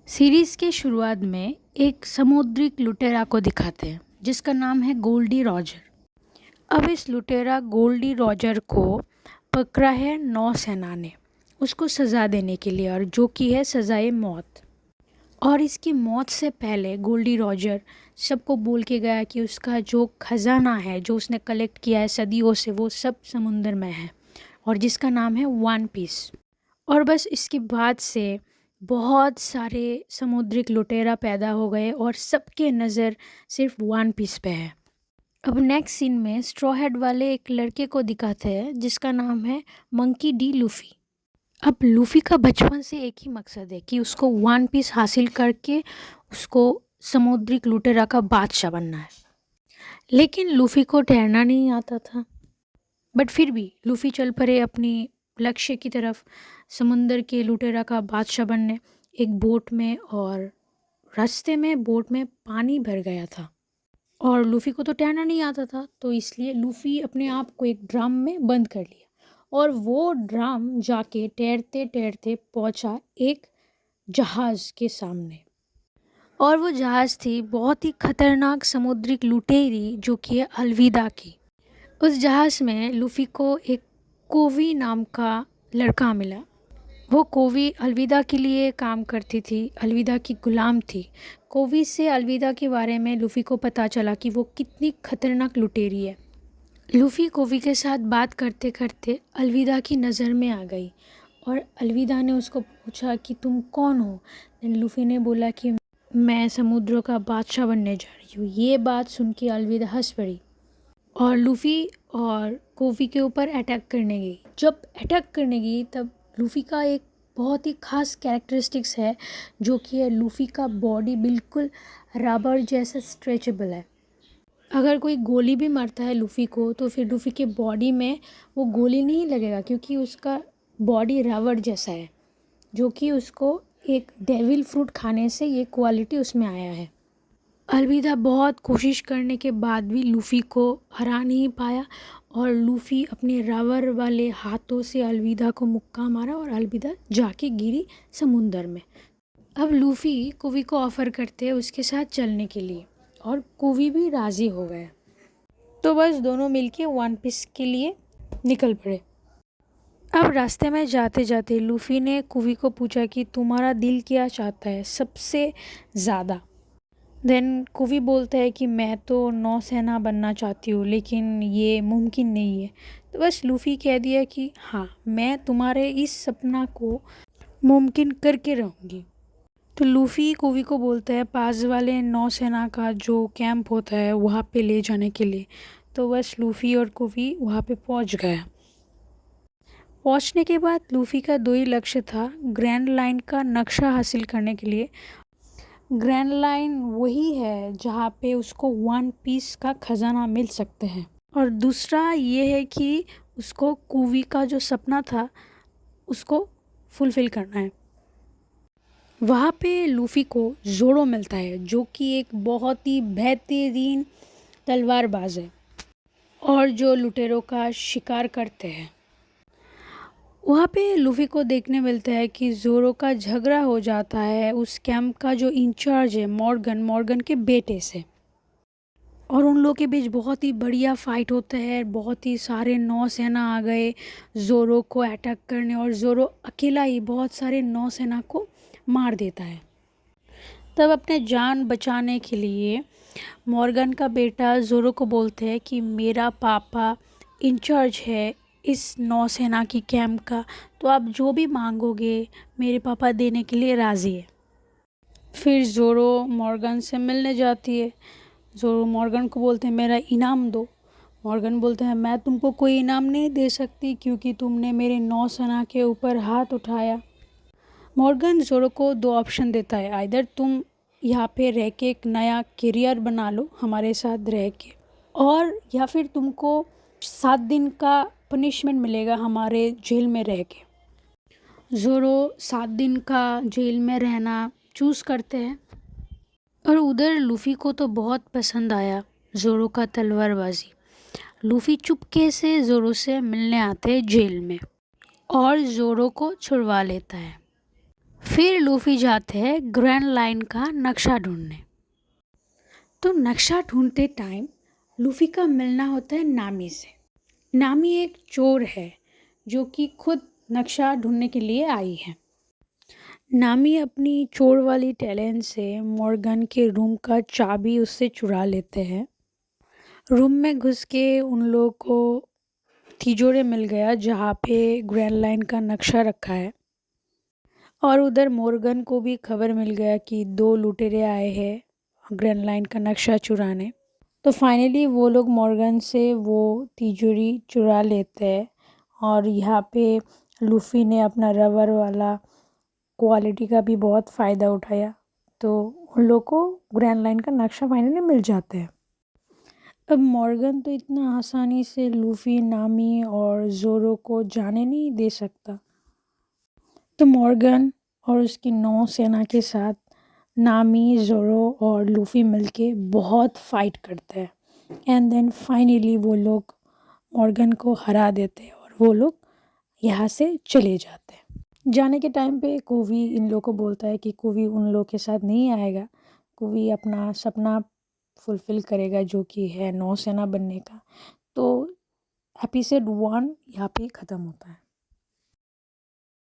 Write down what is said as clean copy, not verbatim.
Series के शुरुआत में एक समुद्री लुटेरा को दिखाते हैं जिसका नाम है गोल्डी रॉजर। अब इस लुटेरा गोल्डी रॉजर को पकड़ा है नौसेना ने उसको सज़ा देने के लिए, और जो कि है सज़ाए मौत। और इसकी मौत से पहले गोल्डी रॉजर सबको बोल के गया कि उसका जो खजाना है जो उसने कलेक्ट किया है सदियों से वो सब समुंदर में है, और जिसका नाम है वन पीस। और बस इसके बाद से बहुत सारे समुद्रिक लुटेरा पैदा हो गए और सबके नज़र सिर्फ वन पीस पे है। अब नेक्स्ट सीन में स्ट्रॉ हेड वाले एक लड़के को दिखाते हैं जिसका नाम है मंकी डी लूफ़ी। अब लूफ़ी का बचपन से एक ही मकसद है कि उसको वन पीस हासिल करके उसको समुद्रिक लुटेरा का बादशाह बनना है। लेकिन लूफ़ी को तैरना नहीं आता था, बट फिर भी लूफ़ी चल पड़े अपनी लक्ष्य की तरफ, समुंदर के लुटेरा का बादशाह बनने एक बोट में। और रास्ते में बोट में पानी भर गया था और लूफ़ी को तो तैरना नहीं आता था, तो इसलिए लूफ़ी अपने आप को एक ड्रम में बंद कर लिया और वो ड्रम जाके तैरते तैरते पहुंचा एक जहाज़ के सामने। और वो जहाज़ थी बहुत ही खतरनाक समुद्रिक लुटेरी जो कि है अलविदा की। उस जहाज़ में लूफ़ी को एक कोवी नाम का लड़का मिला। वो कोवी अलविदा के लिए काम करती थी, अलविदा की गुलाम थी। कोवी से अलविदा के बारे में लूफ़ी को पता चला कि वो कितनी खतरनाक लुटेरी है। लूफ़ी कोवी के साथ बात करते करते अलविदा की नज़र में आ गई और अलविदा ने उसको पूछा कि तुम कौन हो। लूफ़ी ने बोला कि मैं समुद्रों का बादशाह बनने जा रही हूँ। ये बात सुन के अलविदा हंस पड़ी और लूफ़ी और कोवी के ऊपर अटैक करने गई। जब अटैक करने गई तब लूफ़ी का एक बहुत ही ख़ास कैरेक्टरिस्टिक्स है जो कि है लूफ़ी का बॉडी बिल्कुल रबर जैसा स्ट्रेचेबल है। अगर कोई गोली भी मारता है लूफ़ी को तो फिर लूफ़ी के बॉडी में वो गोली नहीं लगेगा क्योंकि उसका बॉडी रबर जैसा है, जो कि उसको एक डेविल फ्रूट खाने से ये क्वालिटी उसमें आया है। अलविदा बहुत कोशिश करने के बाद भी लूफ़ी को हरा नहीं पाया और लूफ़ी अपने रबर वाले हाथों से अलविदा को मुक्का मारा और अलविदा जाके गिरी समुंदर में। अब लूफ़ी कोवी को ऑफ़र करते उसके साथ चलने के लिए और कोवी भी राज़ी हो गया। तो बस दोनों मिलके वन पीस के लिए निकल पड़े। अब रास्ते में जाते जाते लूफ़ी ने कोवी को पूछा कि तुम्हारा दिल क्या चाहता है सबसे ज़्यादा। देन कोवी बोलता है कि मैं तो नौसेना बनना चाहती हूँ लेकिन ये मुमकिन नहीं है। तो बस लूफ़ी कह दिया कि हाँ, मैं तुम्हारे इस सपना को मुमकिन करके रहूँगी। तो लूफ़ी कोवी को बोलता है पास वाले नौसेना का जो कैंप होता है वहाँ पे ले जाने के लिए। तो बस लूफ़ी और कोवी वहाँ पे पहुँच गया। पहुँचने के बाद लूफ़ी का दो ही लक्ष्य था, ग्रैंड लाइन का नक्शा हासिल करने के लिए। ग्रैंड लाइन वही है जहाँ पे उसको वन पीस का खजाना मिल सकते हैं, और दूसरा ये है कि उसको कोवी का जो सपना था उसको फुलफ़िल करना है। वहाँ पे लूफ़ी को ज़ोरो मिलता है जो कि एक बहुत ही बेहतरीन तलवारबाज है और जो लुटेरों का शिकार करते हैं। वहाँ पे लूफ़ी को देखने मिलता है कि ज़ोरो का झगड़ा हो जाता है उस कैंप का जो इंचार्ज है मॉर्गन के बेटे से, और उन लोगों के बीच बहुत ही बढ़िया फाइट होता है। बहुत ही सारे नौसेना आ गए ज़ोरो को अटैक करने और ज़ोरो अकेला ही बहुत सारे नौसेना को मार देता है। तब अपने जान बचाने के लिए मॉर्गन का बेटा ज़ोरो को बोलते हैं कि मेरा पापा इंचार्ज है इस नौसेना की कैंप का, तो आप जो भी मांगोगे मेरे पापा देने के लिए राज़ी है। फिर ज़ोरो मॉर्गन से मिलने जाती है। ज़ोरो मॉर्गन को बोलते हैं मेरा इनाम दो। मॉर्गन बोलते हैं मैं तुमको कोई इनाम नहीं दे सकती क्योंकि तुमने मेरे नौसेना के ऊपर हाथ उठाया। मॉर्गन ज़ोरो को दो ऑप्शन देता है, आइदर तुम यहाँ पे रह के एक नया करियर बना लो हमारे साथ रह के, और या फिर तुमको 7 दिन का पनिशमेंट मिलेगा हमारे जेल में रह के। ज़ोरो 7 दिन का जेल में रहना चूज़ करते हैं। और उधर लूफ़ी को तो बहुत पसंद आया ज़ोरो का तलवारबाजी। लूफ़ी चुपके से ज़ोरो से मिलने आते हैं जेल में और ज़ोरो को छुड़वा लेता है। फिर लूफी जाते हैं ग्रैंड लाइन का नक्शा ढूंढने। तो नक्शा ढूंढते टाइम लूफी का मिलना होता है नामी से। नामी एक चोर है जो कि खुद नक्शा ढूंढने के लिए आई है। नामी अपनी चोर वाली टैलेंट से मॉर्गन के रूम का चाबी उससे चुरा लेते हैं। रूम में घुस के उन लोगों को तिजोरी मिल गया जहाँ पे ग्रैंड लाइन का नक्शा रखा है, और उधर मॉर्गन को भी खबर मिल गया कि 2 लुटेरे आए हैं ग्रैंड लाइन का नक्शा चुराने। तो फाइनली वो लोग मॉर्गन से वो तिजोरी चुरा लेते हैं, और यहाँ पे लूफी ने अपना रबर वाला क्वालिटी का भी बहुत फ़ायदा उठाया, तो उन लोग को ग्रैंड लाइन का नक्शा फाइनली मिल जाता है। अब मॉर्गन तो इतना आसानी से लूफी, नामी और ज़ोरो को जाने नहीं दे सकता। तो मॉर्गन और उसकी 9 सेना के साथ नामी, ज़ोरो और लूफी मिलके बहुत फाइट करते हैं, एंड देन फाइनली वो लोग मॉर्गन को हरा देते हैं और वो लोग यहाँ से चले जाते हैं। जाने के टाइम पे कोवी इन लोगों को बोलता है कि कोवी उन लोग के साथ नहीं आएगा, कोवी अपना सपना फुलफ़िल करेगा जो कि है नौसेना बनने का। तो एपिसोड 1 यहाँ पे ख़त्म होता है।